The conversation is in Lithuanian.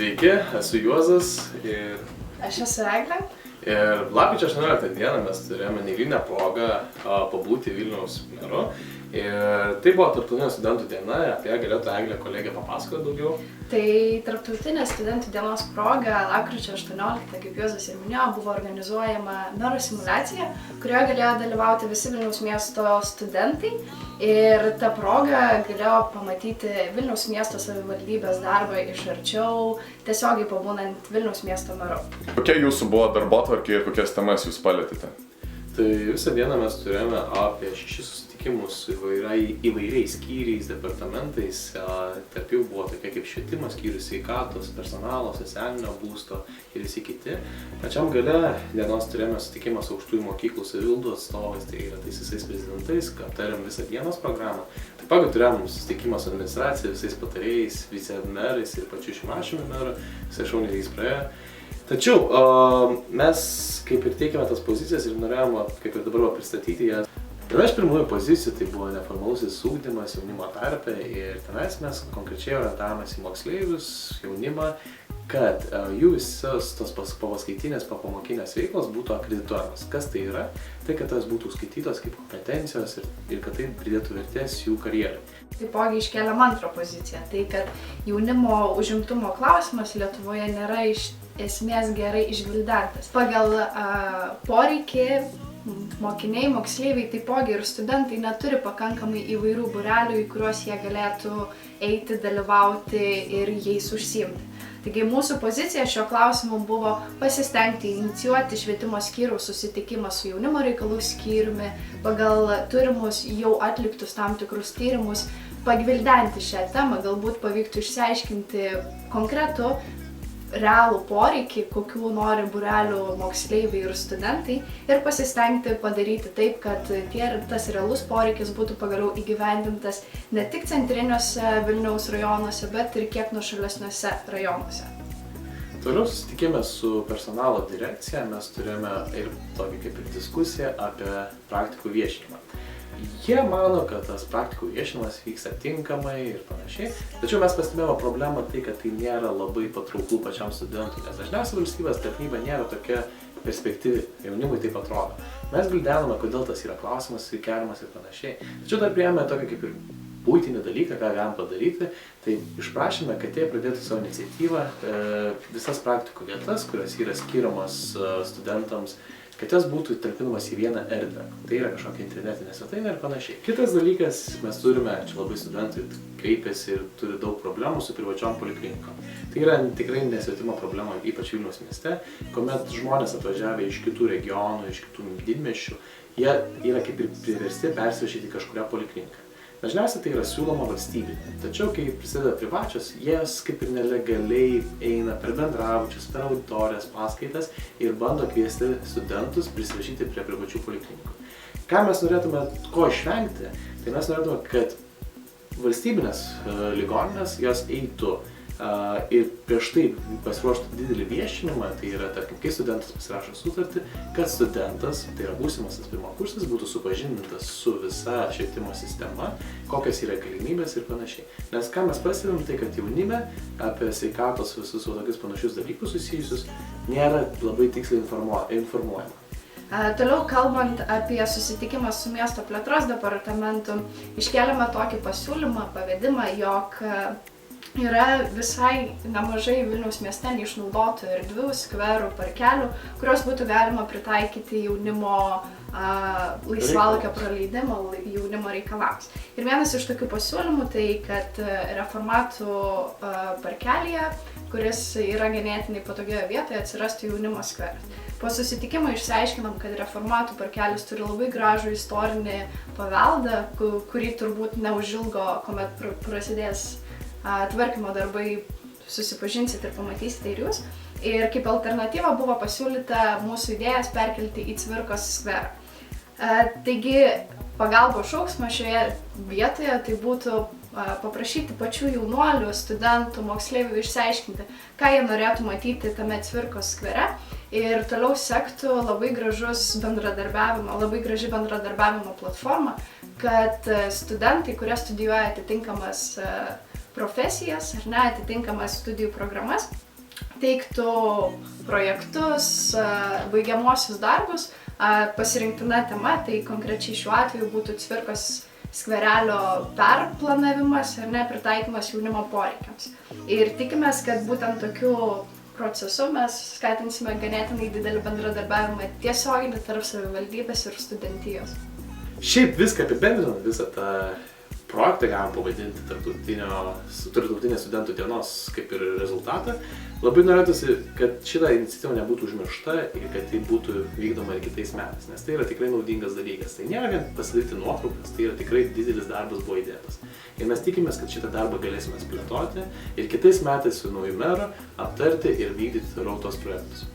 Sveiki, esu Juozas ir Aš esu Eglė. Ir lapkričio 18 dieną mes turėjome neeilinę progą pabūti Vilniaus meru. Ir tai buvo Tarptautinė studentų diena, apie ją galėtų Eglė kolegė papasakoti daugiau. Tai Tarptautinė studentų dienos proga lapkričio 18, kaip Juozas ir minėjo, buvo organizuojama mero simulacija, kurioje galėjo dalyvauti visi Vilniaus miesto studentai. Ir ta proga galėjo pamatyti Vilniaus miesto savivaldybės darbą iš arčiau, tiesiogiai pabūnant Vilniaus miesto meru. Kokia jūsų buvo darbotvarkė ir kokias temas jūs palietėte? Tai visą dieną mes turėjome apie 6 susitikimus su įvairiais skyriais, departamentais. Tarp jų buvo tokie kaip švietimas, skyrius sveikatos, personalo, socialinio būsto ir visi kiti. Pačiam gale dienos turėjome susitikimą su aukštųjų mokyklų savivaldos atstovais, tai yra tais visais prezidentais, aptarėm visą dienos programą. Taip pat turėjom susitikimą su administracija, visais patarėjais, vicemerais ir pačiu Šimašiumi meru, visai šauniai jais praėjo. Tačiau mes kaip ir teikėme tas pozicijas ir norėjome, kaip ir dabar pristatyti jas. Viena iš pirmųjų pozicijų tai buvo neformalusis ugdymas jaunimo tarpe ir tenais mes konkrečiai orientavomės į moksleivius, jaunimą, kad jų visos tos pavaskaitinės, papamokinės veiklos būtų akredituojamas. Kas tai yra? Tai, kad tas būtų skaitytos kaip kompetencijos ir kad tai pridėtų vertės jų karjerai. Taipogi iškeliam antrą poziciją, tai kad jaunimo užimtumo klausimas Lietuvoje nėra iš esmės gerai išgvildentas. Pagal poreikį mokiniai, moksleiviai, taipogi ir studentai neturi pakankamai įvairių būrelių, į kuriuos jie galėtų eiti, dalyvauti ir jais užsiimti. Taigi mūsų pozicija šio klausimu buvo pasistengti inicijuoti švietimo skyriaus susitikimą su jaunimo reikalų skyriumi, pagal turimus jau atliktus tam tikrus tyrimus, pagvildenti šią temą, galbūt pavyktų išsiaiškinti konkretų realų poreikį, kokių nori būrelių moksleiviai ir studentai ir pasistengti padaryti taip, kad tas realus poreikis būtų pagaliau įgyvendintas ne tik centriniuose Vilniaus rajonuose, bet ir kiek nuošalesniuose rajonuose. Toliau susitikime su personalo direkcija mes turėjome ir tokį kaip ir diskusiją apie praktikų viešinimą. Jie mano, kad tas praktikų viešinimas vyksta tinkamai ir panašiai, tačiau mes pastebėjome problemą tai, kad tai nėra labai patrauklų pačiam studentui, nes dažniausiai valstybės tarnyba nėra tokia perspektyvi, jaunimui taip atrodo. Mes gvildenome, kodėl tas yra klausimas, keliamas ir panašiai, tačiau dar priėmėme tokį kaip ir buitinį dalyką, ką galim padaryti, tai išprašėme, kad jie pradėtų savo iniciatyvą visas praktikų vietas, kurios yra skiriamos studentams, kad jas būtų talpinamas į vieną erdvę. Tai yra kažkokia internetinė svetainė ir panašiai. Kitas dalykas, mes turime, čia labai studentai kreipiasi ir turi daug problemų su privačiom poliklinikom. Tai yra tikrai nesvetima problema, ypač Vilniaus mieste, kuomet žmonės atvažiavę iš kitų regionų, iš kitų didmiesčių, jie yra kaip ir priversti persirašyti kažkurią polikliniką. Dažniausiai tai yra siūloma valstybinė, tačiau kai prisideda privačios, jas kaip ir nelegaliai eina per bendrabučius, per auditorijas, paskaitas ir bando kviesti studentus prisirašyti prie privačių poliklinikų. Ką mes norėtume ko išvengti, tai mes norėtume, kad valstybinės ligoninės jos eitų ir prieš tai pasiruoštų didelį viešinimą, tai yra, tarkim, kai studentas pasirašo sutartį, kad studentas, tai yra būsimasis pirmakursis, būtų supažindintas su visa švietimo sistema, kokios yra galimybės ir panašiai. Nes ką mes pastebim, tai kad jaunime apie sveikatos visus tokius panašius dalykus susijusius nėra labai tiksliai informuojama. Toliau kalbant apie susitikimą su miesto plėtros departamentu, iškeliame tokį pasiūlymą, pavedimą, jog yra visai nemažai Vilniaus mieste neišnaudotų erdvių, skverų, parkelių, kurios būtų galima pritaikyti jaunimo laisvalaikio praleidimo, jaunimo reikalams. Ir vienas iš tokių pasiūlymų tai, kad reformatų parkelyje, kuris yra ganėtinai patogioje vietoje, atsirastų jaunimo skveras. Po susitikimo išsiaiškinom, kad reformatų parkelis turi labai gražų istorinį paveldą, kurį turbūt neužilgo, kuomet prasidės tvarkymo darbai, susipažinsite ir pamatysite ir jūs. Ir kaip alternatyva buvo pasiūlyta mūsų idėjas perkelti į Cvirkos skverą. Taigi pagalbos šauksmas šioje vietoje tai būtų paprašyti pačių jaunuolių, studentų, moksleivių išsiaiškinti, ką jie norėtų matyti tame Cvirkos skvere. Ir toliau sektų labai graži bendradarbiavimo platforma, kad studentai, kurie studijuoja atitinkamas profesijas ar ne, atitinkamas studijų programas, teiktų projektus, baigiamuosius darbus, pasirinktina tema, tai konkrečiai šiuo atveju būtų Cvirkos skverelio perplanavimas ar ne, pritaikymas jaunimo poreikiams. Ir tikimės, kad būtent tokiu procesu mes skatinsime ganėtinai didelį bendradarbiavimą tiesioginį tarp savivaldybės ir studentijos. Šiaip viską apibendrinant, visą tą projektą galim pavadinti tarptautinės studentų dienos kaip ir rezultatą. Labai norėtųsi, kad šitą iniciatyvą nebūtų užmiršta ir kad tai būtų vykdoma ir kitais metais, nes tai yra tikrai naudingas dalykas. Tai nėra vien pasidaryti nuotraukas, tai yra tikrai didelis darbas buvo įdėtas. Ir mes tikimės, kad šitą darbą galėsime plėtoti ir kitais metais su nauju meru aptarti ir vykdyti toliau tos projektus.